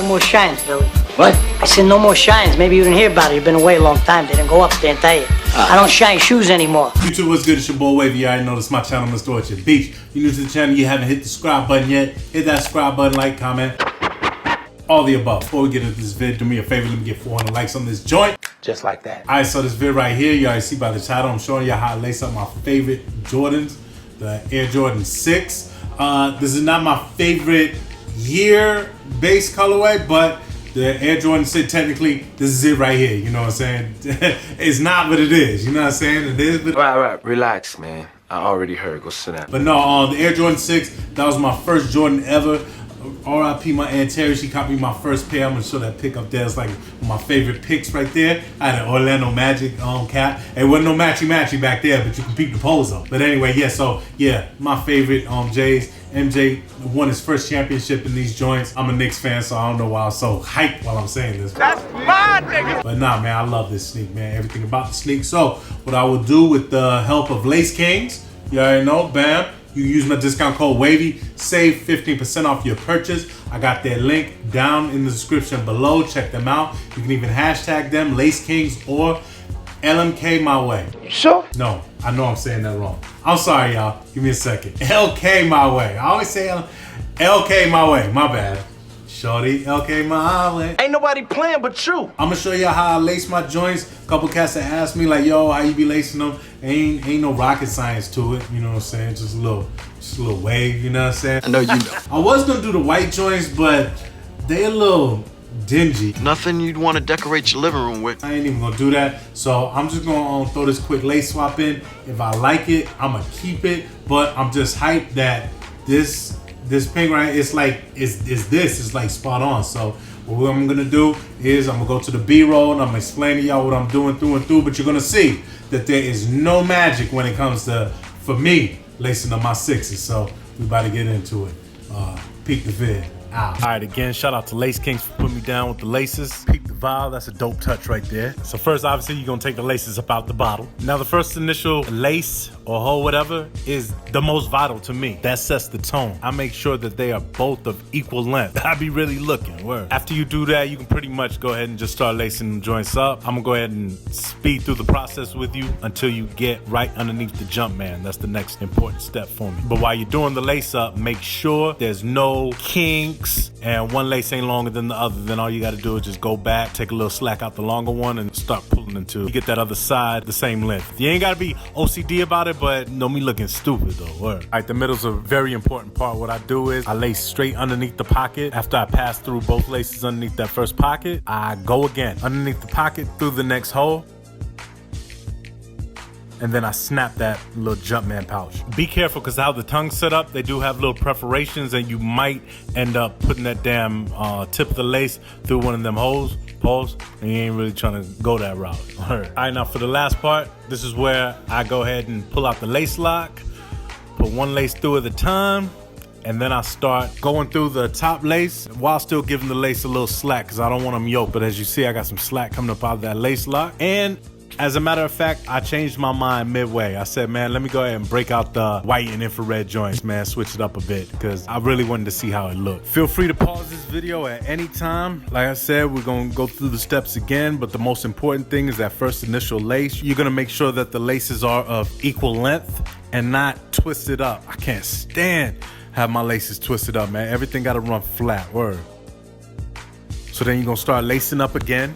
No more shines, Billy. What? I said no more shines. Maybe you didn't hear about it. You've been away a long time. They didn't go up there and tell you. I don't shine shoes anymore. YouTube, what's good? It's your boy Wavy. You already know this is my channel, Mr. Orchard Beach. You're new to the channel, you haven't hit the subscribe button yet. Hit that subscribe button, like, comment, all the above. Before we get into this vid, do me a favor, let me get 400 likes on this joint. Just like that. Alright, so this vid right here, you already see by the title, I'm showing you how I lace up my favorite Jordans, the Air Jordan 6. This is not my favorite year base colorway, but the Air Jordan 6, technically, this is it right here. You know what I'm saying? It's not what it is. You know what I'm saying? It is, but Right. Relax, man. I already heard. Go sit down. But no, the Air Jordan 6, that was my first Jordan ever. R.I.P. my Aunt Terry, she copied me my first pair. I'm gonna show that pic up there. It's like my favorite pics right there. I had an Orlando Magic cap. It wasn't no matchy back there, but you can peep the pose up. But anyway, yeah, so yeah, my favorite J's. MJ won his first championship in these joints. I'm a Knicks fan, so I don't know why I'm so hyped while I'm saying this. That's my nigga! But nah, man, I love this sneak, man. Everything about the sneak. So what I will do with the help of Lace Kings, you already know, bam. You use my discount code WAVY, save 15% off your purchase. I got their link down in the description below. Check them out. You can even hashtag them, Lace Kings or LMK my way. Sure? No, I know I'm saying that wrong. I'm sorry, y'all. Give me a second. LK my way. I always say LK my way. My bad. Shorty, LK my way. Ain't nobody playing but you. I'm gonna show you how I lace my joints. A couple cats that asked me like, yo, how you be lacing them? Ain't no rocket science to it, you know what I'm saying? Just a little wave, you know what I'm saying? I know you know. I was gonna do the white joints, but they a little dingy. Nothing you'd want to decorate your living room with. I ain't even gonna do that. So I'm just gonna throw this quick lace swap in. If I like it, I'm gonna keep it. But I'm just hyped that this pink right, it's like spot on. So what I'm gonna do is I'm gonna go to the B-roll and I'm gonna explain to y'all what I'm doing through and through, but you're gonna see that there is no magic when it comes to, for me, lacing up my sixes. So we about to get into it. Peek the vid. All right, again, shout out to Lace Kings for putting me down with the laces. Peek the vial, that's a dope touch right there. So first, obviously, you're gonna take the laces up out the bottle. Now, the first initial lace or hole, whatever, is the most vital to me. That sets the tone. I make sure that they are both of equal length. I be really looking, word. After you do that, you can pretty much go ahead and just start lacing the joints up. I'm gonna go ahead and speed through the process with you until you get right underneath the jump man. That's the next important step for me. But while you're doing the lace up, make sure there's no kinks and one lace ain't longer than the other. Then all you gotta do is just go back, take a little slack out the longer one and start pulling until you get that other side the same length. You ain't gotta be OCD about it, but no me looking stupid though, word. All right, the middle's a very important part. What I do is I lace straight underneath the pocket. After I pass through both laces underneath that first pocket, I go again underneath the pocket through the next hole. And then I snap that little Jumpman pouch. Be careful, because how the tongue's set up, they do have little perforations and you might end up putting that damn tip of the lace through one of them holes, and you ain't really trying to go that route. All right, now for the last part, this is where I go ahead and pull out the lace lock, put one lace through at a time, and then I start going through the top lace while still giving the lace a little slack, because I don't want them yoked. But as you see, I got some slack coming up out of that lace lock. And as a matter of fact, I changed my mind midway. I said, man, let me go ahead and break out the white and infrared joints, man, switch it up a bit, because I really wanted to see how it looked. Feel free to pause this video at any time. Like I said, we're gonna go through the steps again, but the most important thing is that first initial lace. You're gonna make sure that the laces are of equal length and not twisted up. I can't stand have my laces twisted up, man. Everything gotta run flat, word. So then you're gonna start lacing up again,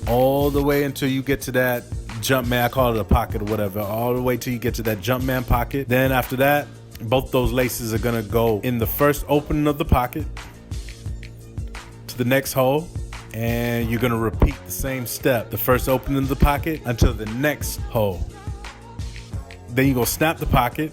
all the way until you get to that jump man. I call it a pocket or whatever, all the way till you get to that jump man pocket. Then after that, both those laces are gonna go in the first opening of the pocket to the next hole, and you're gonna repeat the same step, the first opening of the pocket until the next hole. Then you're gonna snap the pocket.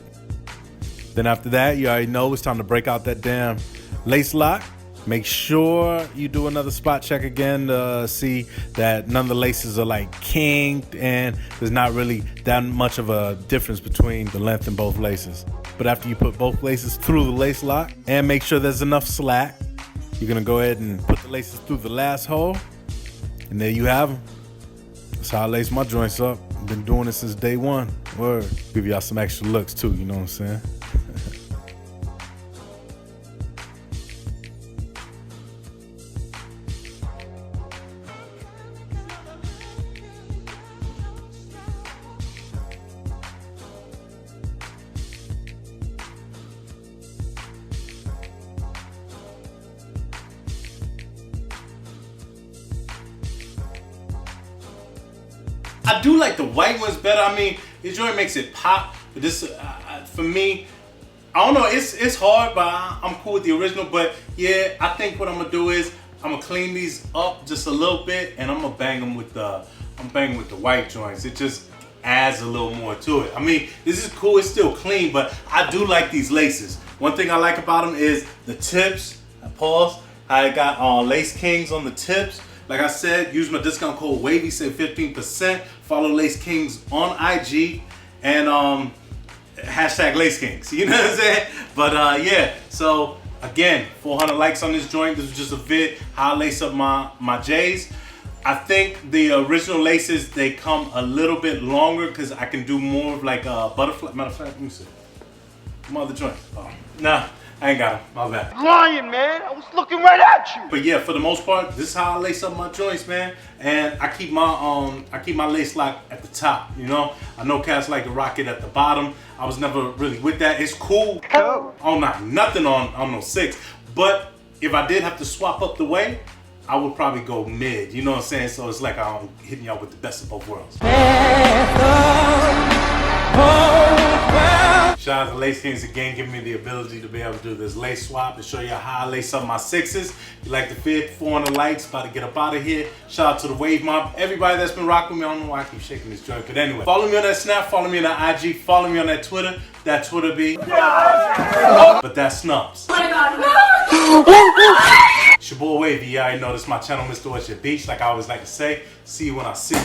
Then after that, you already know it's time to break out that damn lace lock. Make sure you do another spot check again to see that none of the laces are like kinked and there's not really that much of a difference between the length in both laces. But after you put both laces through the lace lock and make sure there's enough slack, you're gonna go ahead and put the laces through the last hole, and there you have them. That's how I lace my joints up. I've been doing it since day one. Word. Give y'all some extra looks too, you know what I'm saying? I do like the white ones better. I mean, this joint makes it pop. But this, for me, I don't know. It's hard, but I'm cool with the original. But yeah, I think what I'm gonna do is I'm gonna clean these up just a little bit, and I'm gonna bang them with the white joints. It just adds a little more to it. I mean, this is cool. It's still clean, but I do like these laces. One thing I like about them is the tips. Pause. I got Lace Kings on the tips. Like I said, use my discount code WAVY, save 15%. Follow Lace Kings on IG and hashtag Lace Kings. You know what I'm saying? But yeah. So again, 400 likes on this joint. This was just a vid how I lace up my J's. I think the original laces, they come a little bit longer because I can do more of like a butterfly. Matter of fact, let me see. Mother joint. Oh, nah, I ain't got them. My bad. Lying, man. I was looking right at you. But yeah, for the most part, this is how I lace up my joints, man. And I keep my lace lock at the top. You know, I know cats like to rock it at the bottom. I was never really with that. It's cool. Oh, nothing on no 6. But if I did have to swap up the way, I would probably go mid, you know what I'm saying? So it's like I'm hitting y'all with the best of both worlds. Shout out to Lace Kings again, giving me the ability to be able to do this lace swap and show you how I lace up my 6s. You like the fit, 400 likes, about to get up out of here. Shout out to the Wave Mob, everybody that's been rocking with me. I don't know why I keep shaking this joint, but anyway. Follow me on that Snap, follow me on that IG, follow me on that Twitter. That Twitter be, but that Snubs. Oh my God, it's your boy Wavy. You already know this is my channel, Mr. What's Your Beach, like I always like to say. See you when I see you.